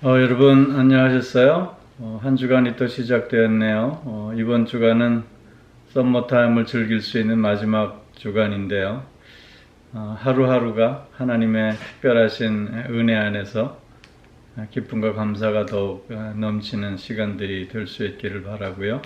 여러분 안녕하셨어요? 한 주간이 또 시작되었네요. 이번 주간은 썸머타임을 즐길 수 있는 마지막 주간인데요. 하루하루가 하나님의 특별하신 은혜 안에서 기쁨과 감사가 더욱 넘치는 시간들이 될 수 있기를 바라고요.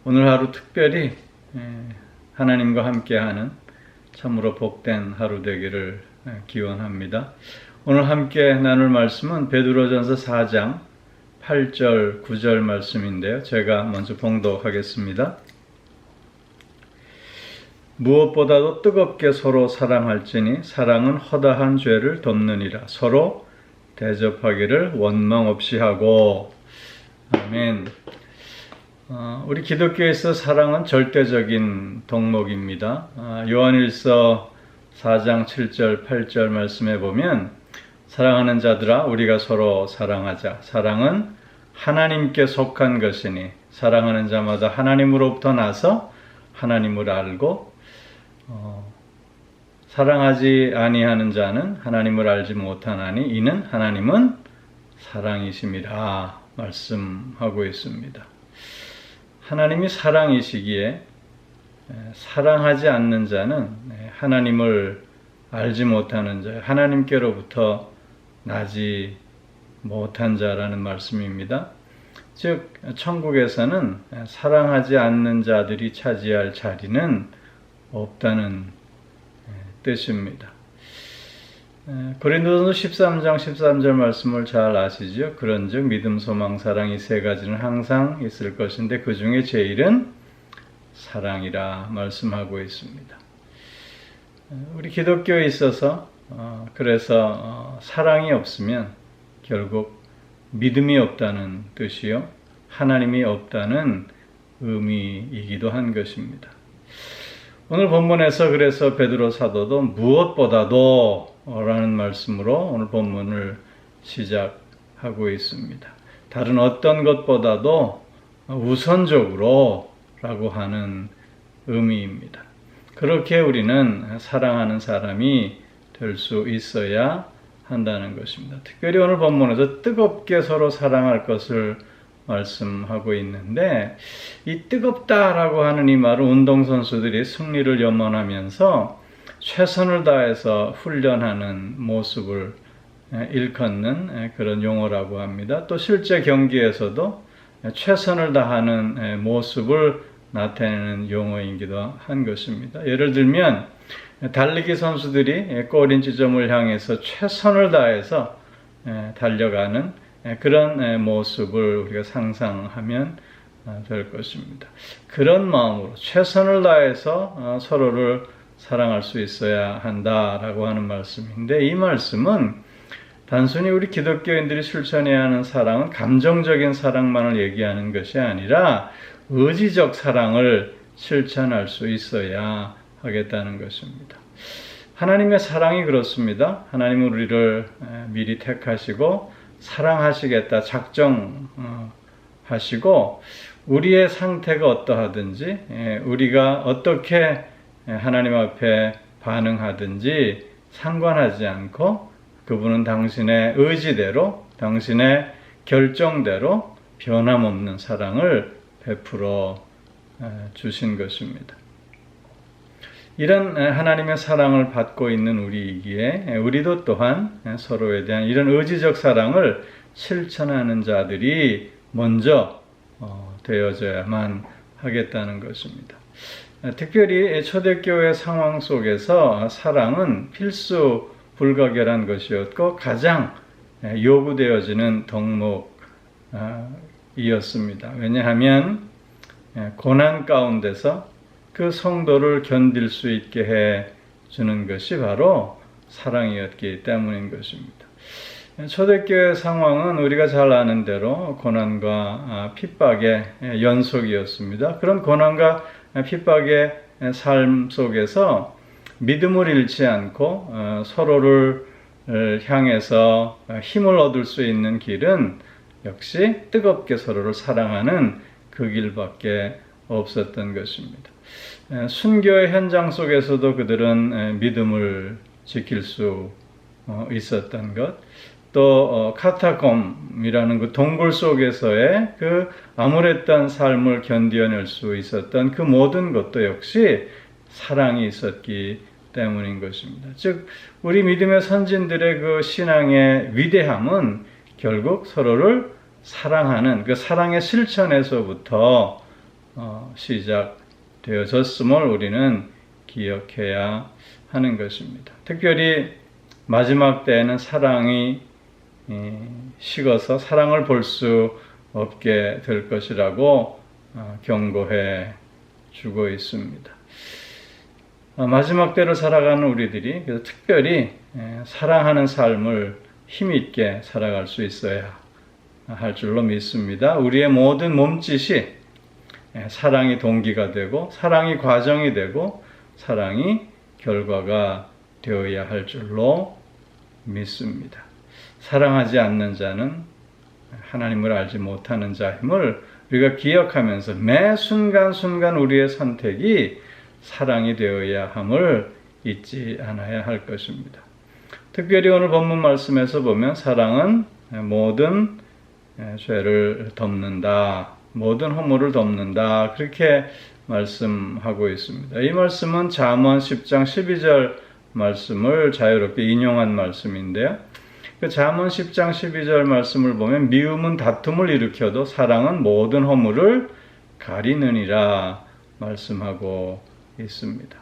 오늘 하루 특별히 하나님과 함께하는 참으로 복된 하루 되기를 기원합니다. 오늘 함께 나눌 말씀은 베드로전서 4장 8절 9절 말씀인데요. 제가 먼저 봉독하겠습니다. 무엇보다도 뜨겁게 서로 사랑할지니 사랑은 허다한 죄를 덮느니라. 서로 대접하기를 원망 없이 하고. 아멘. 우리 기독교에서 사랑은 절대적인 덕목입니다. 요한일서 4장 7절 8절 말씀에 보면 사랑하는 자들아 우리가 서로 사랑하자. 사랑은 하나님께 속한 것이니 사랑하는 자마다 하나님으로부터 나서 하나님을 알고 사랑하지 아니하는 자는 하나님을 알지 못하나니 이는 하나님은 사랑이심이라 말씀하고 있습니다. 하나님이 사랑이시기에 사랑하지 않는 자는 하나님을 알지 못하는 자, 하나님께로부터 나지 못한 자라는 말씀입니다. 즉 천국에서는 사랑하지 않는 자들이 차지할 자리는 없다는 뜻입니다. 고린도전서 13장 13절 말씀을 잘 아시죠? 그런즉 믿음, 소망, 사랑 이 세 가지는 항상 있을 것인데 그 중에 제일은 사랑이라 말씀하고 있습니다. 우리 기독교에 있어서 그래서 사랑이 없으면 결국 믿음이 없다는 뜻이요, 하나님이 없다는 의미이기도 한 것입니다. 오늘 본문에서 그래서 베드로 사도도 무엇보다도 라는 말씀으로 오늘 본문을 시작하고 있습니다. 다른 어떤 것보다도 우선적으로 라고 하는 의미입니다. 그렇게 우리는 사랑하는 사람이 될 수 있어야 한다는 것입니다. 특별히 오늘 본문에서 뜨겁게 서로 사랑할 것을 말씀하고 있는데, 이 뜨겁다라고 하는 이 말은 운동선수들이 승리를 염원하면서 최선을 다해서 훈련하는 모습을 일컫는 그런 용어라고 합니다. 또 실제 경기에서도 최선을 다하는 모습을 나타내는 용어이기도 한 것입니다. 예를 들면 달리기 선수들이 골인 지점을 향해서 최선을 다해서 달려가는 그런 모습을 우리가 상상하면 될 것입니다. 그런 마음으로 최선을 다해서 서로를 사랑할 수 있어야 한다라고 하는 말씀인데, 이 말씀은 단순히 우리 기독교인들이 실천해야 하는 사랑은 감정적인 사랑만을 얘기하는 것이 아니라 의지적 사랑을 실천할 수 있어야 하겠다는 것입니다. 하나님의 사랑이 그렇습니다. 하나님은 우리를 미리 택하시고 사랑하시겠다 작정하시고 우리의 상태가 어떠하든지 우리가 어떻게 하나님 앞에 반응하든지 상관하지 않고 그분은 당신의 의지대로 당신의 결정대로 변함없는 사랑을 베풀어 주신 것입니다. 이런 하나님의 사랑을 받고 있는 우리이기에 우리도 또한 서로에 대한 이런 의지적 사랑을 실천하는 자들이 먼저 되어져야만 하겠다는 것입니다. 특별히 초대교회 상황 속에서 사랑은 필수 불가결한 것이었고 가장 요구되어지는 덕목이었습니다. 왜냐하면 고난 가운데서 그 성도를 견딜 수 있게 해주는 것이 바로 사랑이었기 때문인 것입니다. 초대교회 상황은 우리가 잘 아는 대로 고난과 핍박의 연속이었습니다. 그런 고난과 핍박의 삶 속에서 믿음을 잃지 않고 서로를 향해서 힘을 얻을 수 있는 길은 역시 뜨겁게 서로를 사랑하는 그 길밖에 없었던 것입니다. 순교의 현장 속에서도 그들은 믿음을 지킬 수 있었던 것, 또 카타콤이라는 그 동굴 속에서의 그 암울했던 삶을 견뎌낼 수 있었던 그 모든 것도 역시 사랑이 있었기 때문인 것입니다. 즉 우리 믿음의 선진들의 그 신앙의 위대함은 결국 서로를 사랑하는 그 사랑의 실천에서부터 시작되어졌음을 우리는 기억해야 하는 것입니다. 특별히 마지막 때에는 사랑이 식어서 사랑을 볼 수 없게 될 것이라고 경고해 주고 있습니다. 마지막 때를 살아가는 우리들이 그래서 특별히 사랑하는 삶을 힘있게 살아갈 수 있어야 할 줄로 믿습니다. 우리의 모든 몸짓이 사랑이 동기가 되고 사랑이 과정이 되고 사랑이 결과가 되어야 할 줄로 믿습니다. 사랑하지 않는 자는 하나님을 알지 못하는 자임을 우리가 기억하면서 매 순간순간 우리의 선택이 사랑이 되어야 함을 잊지 않아야 할 것입니다. 특별히 오늘 본문 말씀에서 보면 사랑은 모든 죄를 덮는다, 모든 허물을 덮는다, 그렇게 말씀하고 있습니다. 이 말씀은 잠언 10장 12절 말씀을 자유롭게 인용한 말씀인데요. 그 잠언 10장 12절 말씀을 보면 미움은 다툼을 일으켜도 사랑은 모든 허물을 가리느니라 말씀하고 있습니다.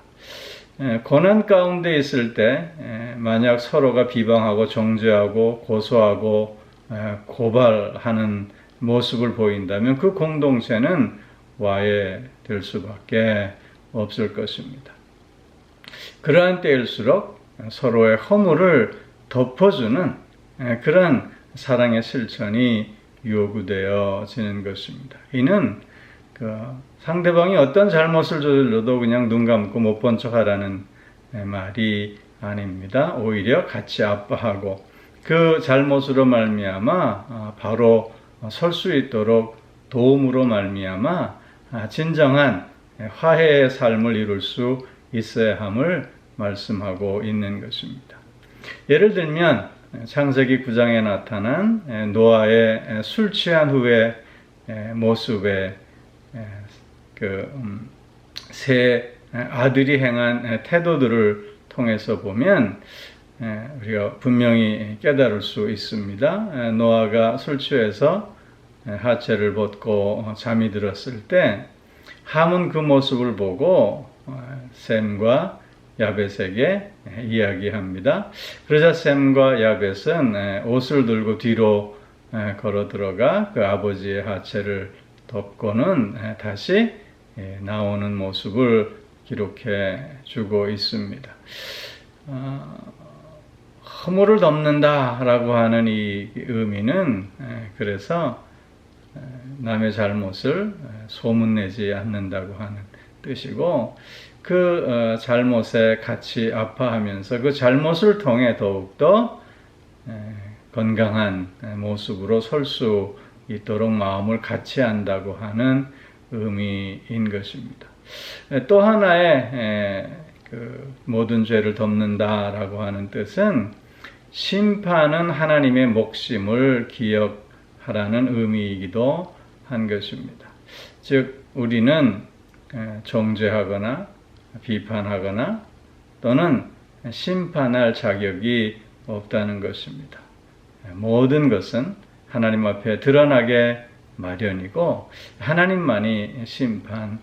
고난 가운데 있을 때 만약 서로가 비방하고 정죄하고 고소하고 고발하는 모습을 보인다면 그 공동체는 와해될 수밖에 없을 것입니다. 그러한 때일수록 서로의 허물을 덮어주는 그런 사랑의 실천이 요구되어지는 것입니다. 이는 상대방이 어떤 잘못을 저질러도 그냥 눈 감고 못 본 척하라는 말이 아닙니다. 오히려 같이 아파하고 그 잘못으로 말미암아 바로 설 수 있도록 도움으로 말미암아 진정한 화해의 삶을 이룰 수 있어야 함을 말씀하고 있는 것입니다. 예를 들면 창세기 9장에 나타난 노아의 술 취한 후의 모습에 세 아들이 행한 태도들을 통해서 보면 우리가 분명히 깨달을 수 있습니다. 노아가 술 취해서 하체를 벗고 잠이 들었을 때 함은 그 모습을 보고 셈과 야벳에게 이야기합니다. 그러자 셈과 야벳은 옷을 들고 뒤로 걸어 들어가 그 아버지의 하체를 덮고는 다시 나오는 모습을 기록해 주고 있습니다. 허물을 덮는다라고 하는 이 의미는 그래서 남의 잘못을 소문내지 않는다고 하는 뜻이고 그 잘못에 같이 아파하면서 그 잘못을 통해 더욱더 건강한 모습으로 설 수 있도록 마음을 같이 한다고 하는 의미인 것입니다. 또 하나의 모든 죄를 덮는다라고 하는 뜻은 심판은 하나님의 목심을 기억하라는 의미이기도 한 것입니다. 즉 우리는 정죄하거나 비판하거나 또는 심판할 자격이 없다는 것입니다. 모든 것은 하나님 앞에 드러나게 마련이고 하나님만이 심판하실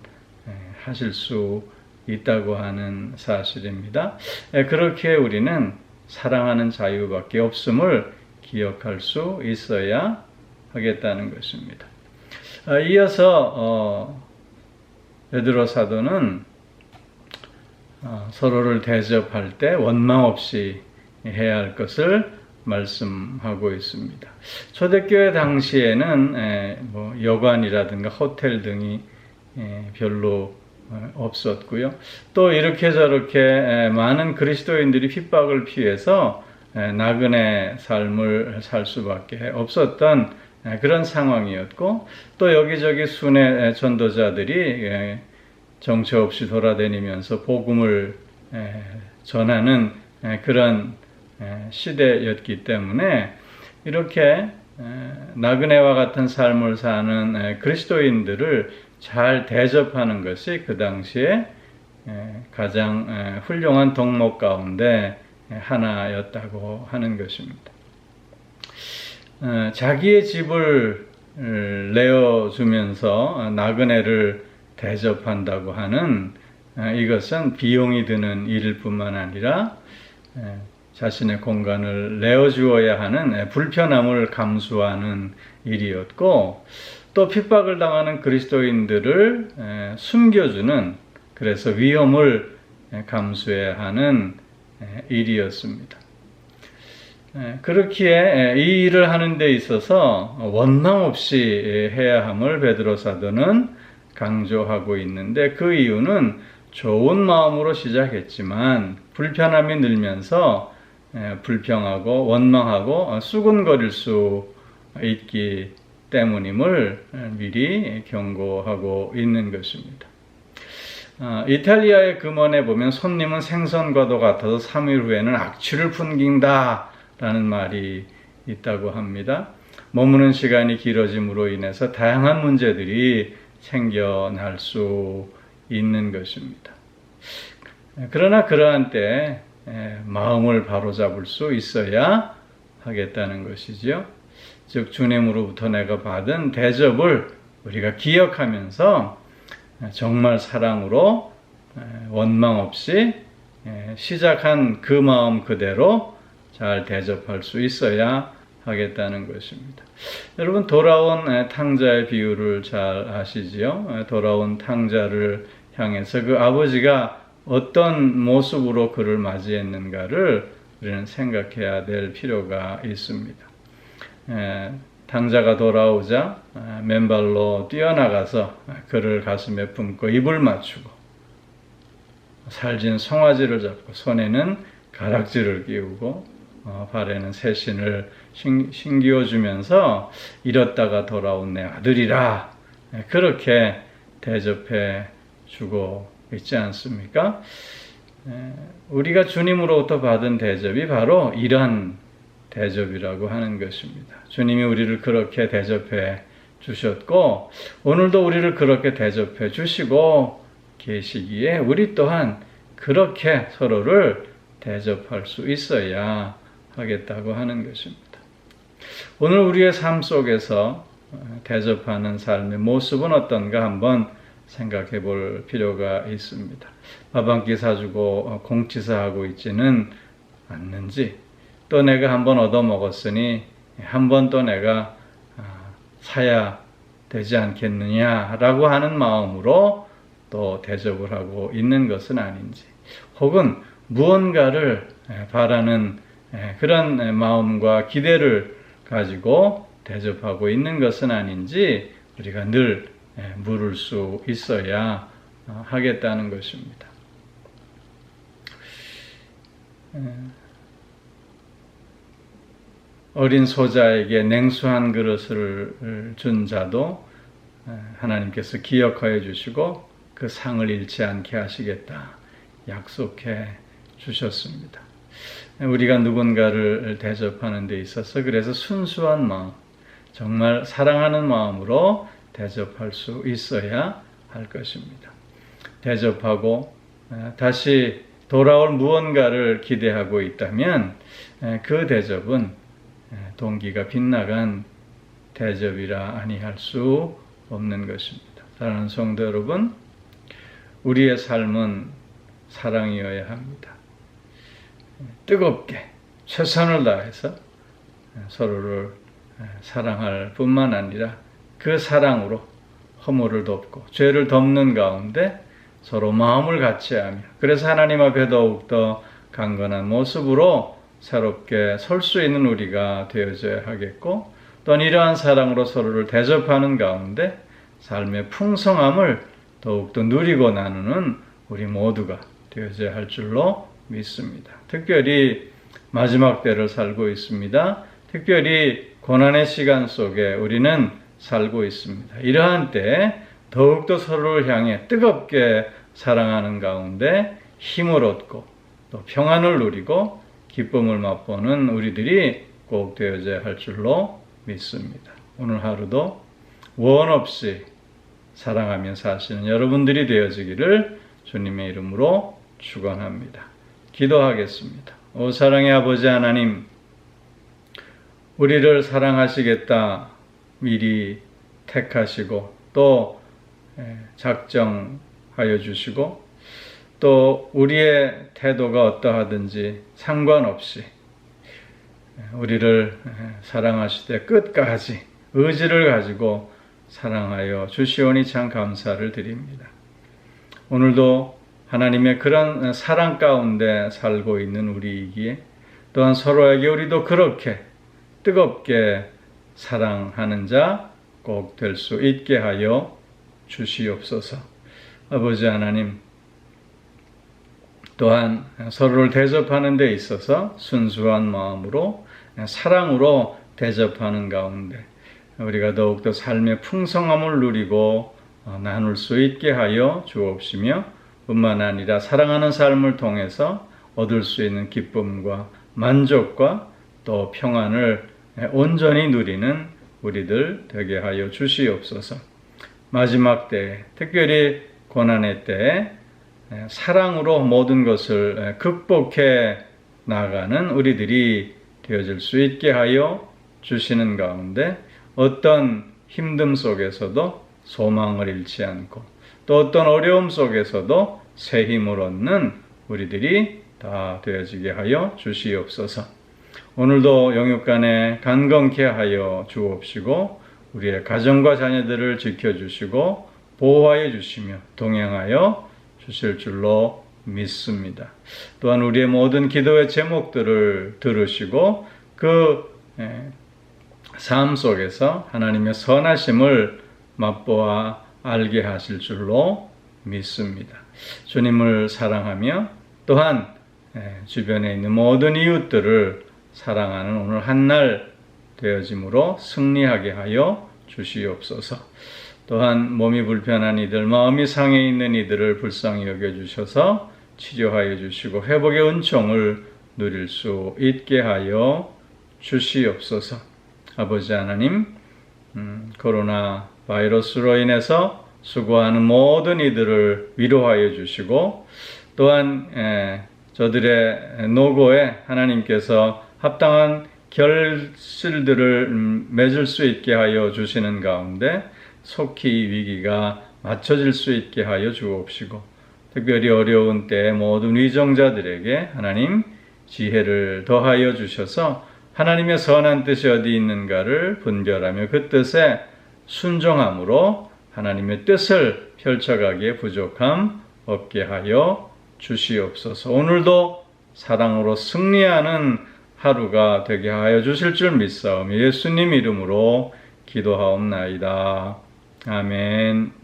수 있다고 하는 사실입니다. 그렇게 우리는 사랑하는 자유밖에 없음을 기억할 수 있어야 하겠다는 것입니다. 이어서 베드로 사도는 서로를 대접할 때 원망 없이 해야 할 것을 말씀하고 있습니다. 초대교회 당시에는 여관이라든가 호텔 등이 별로 없었고요. 또 이렇게 저렇게 많은 그리스도인들이 핍박을 피해서 나그네 삶을 살 수밖에 없었던 그런 상황이었고 또 여기저기 순회 전도자들이 정처 없이 돌아다니면서 복음을 전하는 그런 시대였기 때문에 이렇게 나그네와 같은 삶을 사는 그리스도인들을 잘 대접하는 것이 그 당시에 가장 훌륭한 덕목 가운데 하나였다고 하는 것입니다. 자기의 집을 내어주면서 나그네를 대접한다고 하는 이것은 비용이 드는 일일 뿐만 아니라 자신의 공간을 내어주어야 하는 불편함을 감수하는 일이었고, 또 핍박을 당하는 그리스도인들을 숨겨주는, 그래서 위험을 감수해야 하는 일이었습니다. 그렇기에 이 일을 하는 데 있어서 원망 없이 해야 함을 베드로 사도는 강조하고 있는데, 그 이유는 좋은 마음으로 시작했지만 불편함이 늘면서 불평하고 원망하고 수군거릴 수 있기 때문임을 미리 경고하고 있는 것입니다. 이탈리아의 금원에 보면 손님은 생선과도 같아서 3일 후에는 악취를 풍긴다 라는 말이 있다고 합니다. 머무는 시간이 길어짐으로 인해서 다양한 문제들이 생겨날 수 있는 것입니다. 그러나 그러한 때 마음을 바로잡을 수 있어야 하겠다는 것이죠. 즉 주님으로부터 내가 받은 대접을 우리가 기억하면서 정말 사랑으로 원망 없이 시작한 그 마음 그대로 잘 대접할 수 있어야 하겠다는 것입니다. 여러분, 돌아온 탕자의 비유를 잘 아시지요? 돌아온 탕자를 향해서 그 아버지가 어떤 모습으로 그를 맞이했는가를 우리는 생각해야 될 필요가 있습니다. 탕자가 돌아오자 맨발로 뛰어나가서 그를 가슴에 품고 입을 맞추고 살진 송아지를 잡고 손에는 가락지를 끼우고 발에는 새신을 신기어주면서 잃었다가 돌아온 내 아들이라 그렇게 대접해 주고 있지 않습니까? 우리가 주님으로부터 받은 대접이 바로 이러한 대접이라고 하는 것입니다. 주님이 우리를 그렇게 대접해 주셨고 오늘도 우리를 그렇게 대접해 주시고 계시기에 우리 또한 그렇게 서로를 대접할 수 있어야 하겠다고 하는 것입니다. 오늘 우리의 삶 속에서 대접하는 삶의 모습은 어떤가 한번 생각해 볼 필요가 있습니다. 밥 한 끼 사주고 공치사하고 있지는 않는지, 또 내가 한번 얻어먹었으니 한 번 또 내가 사야 되지 않겠느냐라고 하는 마음으로 또 대접을 하고 있는 것은 아닌지, 혹은 무언가를 바라는 그런 마음과 기대를 가지고 대접하고 있는 것은 아닌지 우리가 늘 물을 수 있어야 하겠다는 것입니다. 어린 소자에게 냉수 한 그릇을 준 자도 하나님께서 기억하여 주시고 그 상을 잃지 않게 하시겠다 약속해 주셨습니다. 우리가 누군가를 대접하는 데 있어서 그래서 순수한 마음, 정말 사랑하는 마음으로 대접할 수 있어야 할 것입니다. 대접하고 다시 돌아올 무언가를 기대하고 있다면 그 대접은 동기가 빗나간 대접이라 아니할 수 없는 것입니다. 사랑하는 성도 여러분, 우리의 삶은 사랑이어야 합니다. 뜨겁게 최선을 다해서 서로를 사랑할 뿐만 아니라 그 사랑으로 허물을 덮고 죄를 덮는 가운데 서로 마음을 같이하며, 그래서 하나님 앞에 더욱더 강건한 모습으로 새롭게 설 수 있는 우리가 되어져야 하겠고, 또한 이러한 사랑으로 서로를 대접하는 가운데 삶의 풍성함을 더욱더 누리고 나누는 우리 모두가 되어져야 할 줄로 믿습니다. 특별히 마지막 때를 살고 있습니다. 특별히 고난의 시간 속에 우리는 살고 있습니다. 이러한 때 더욱더 서로를 향해 뜨겁게 사랑하는 가운데 힘을 얻고 또 평안을 누리고 기쁨을 맛보는 우리들이 꼭 되어져야 할 줄로 믿습니다. 오늘 하루도 원 없이 사랑하며 사시는 여러분들이 되어지기를 주님의 이름으로 축원합니다. 기도하겠습니다. 오 사랑의 아버지 하나님, 우리를 사랑하시겠다 미리 택하시고 또 작정하여 주시고 또 우리의 태도가 어떠하든지 상관없이 우리를 사랑하시되 끝까지 의지를 가지고 사랑하여 주시오니 참 감사를 드립니다. 오늘도 하나님의 그런 사랑 가운데 살고 있는 우리이기에 또한 서로에게 우리도 그렇게 뜨겁게 사랑하는 자 꼭 될 수 있게 하여 주시옵소서. 아버지 하나님, 또한 서로를 대접하는 데 있어서 순수한 마음으로 사랑으로 대접하는 가운데 우리가 더욱더 삶의 풍성함을 누리고 나눌 수 있게 하여 주옵시며 뿐만 아니라 사랑하는 삶을 통해서 얻을 수 있는 기쁨과 만족과 또 평안을 온전히 누리는 우리들 되게 하여 주시옵소서. 마지막 때에 특별히 고난의 때에 사랑으로 모든 것을 극복해 나가는 우리들이 되어질 수 있게 하여 주시는 가운데 어떤 힘듦 속에서도 소망을 잃지 않고 또 어떤 어려움 속에서도 새 힘을 얻는 우리들이 다 되어지게 하여 주시옵소서. 오늘도 영육간에 간건케 하여 주옵시고 우리의 가정과 자녀들을 지켜주시고 보호하여 주시며 동행하여 주실 줄로 믿습니다. 또한 우리의 모든 기도의 제목들을 들으시고 그 삶 속에서 하나님의 선하심을 맛보아 알게 하실 줄로 믿습니다. 주님을 사랑하며 또한 주변에 있는 모든 이웃들을 사랑하는 오늘 한날 되어짐으로 승리하게 하여 주시옵소서. 또한 몸이 불편한 이들, 마음이 상해 있는 이들을 불쌍히 여겨주셔서 치료하여 주시고 회복의 은총을 누릴 수 있게 하여 주시옵소서. 아버지 하나님, 코로나 바이러스로 인해서 수고하는 모든 이들을 위로하여 주시고 또한 저들의 노고에 하나님께서 합당한 결실들을 맺을 수 있게 하여 주시는 가운데 속히 위기가 맞춰질 수 있게 하여 주옵시고 특별히 어려운 때에 모든 위정자들에게 하나님 지혜를 더하여 주셔서 하나님의 선한 뜻이 어디 있는가를 분별하며 그 뜻에 순종함으로 하나님의 뜻을 펼쳐가기에 부족함 없게 하여 주시옵소서. 오늘도 사랑으로 승리하는 하루가 되게 하여 주실 줄 믿사오며 예수님 이름으로 기도하옵나이다. 아멘.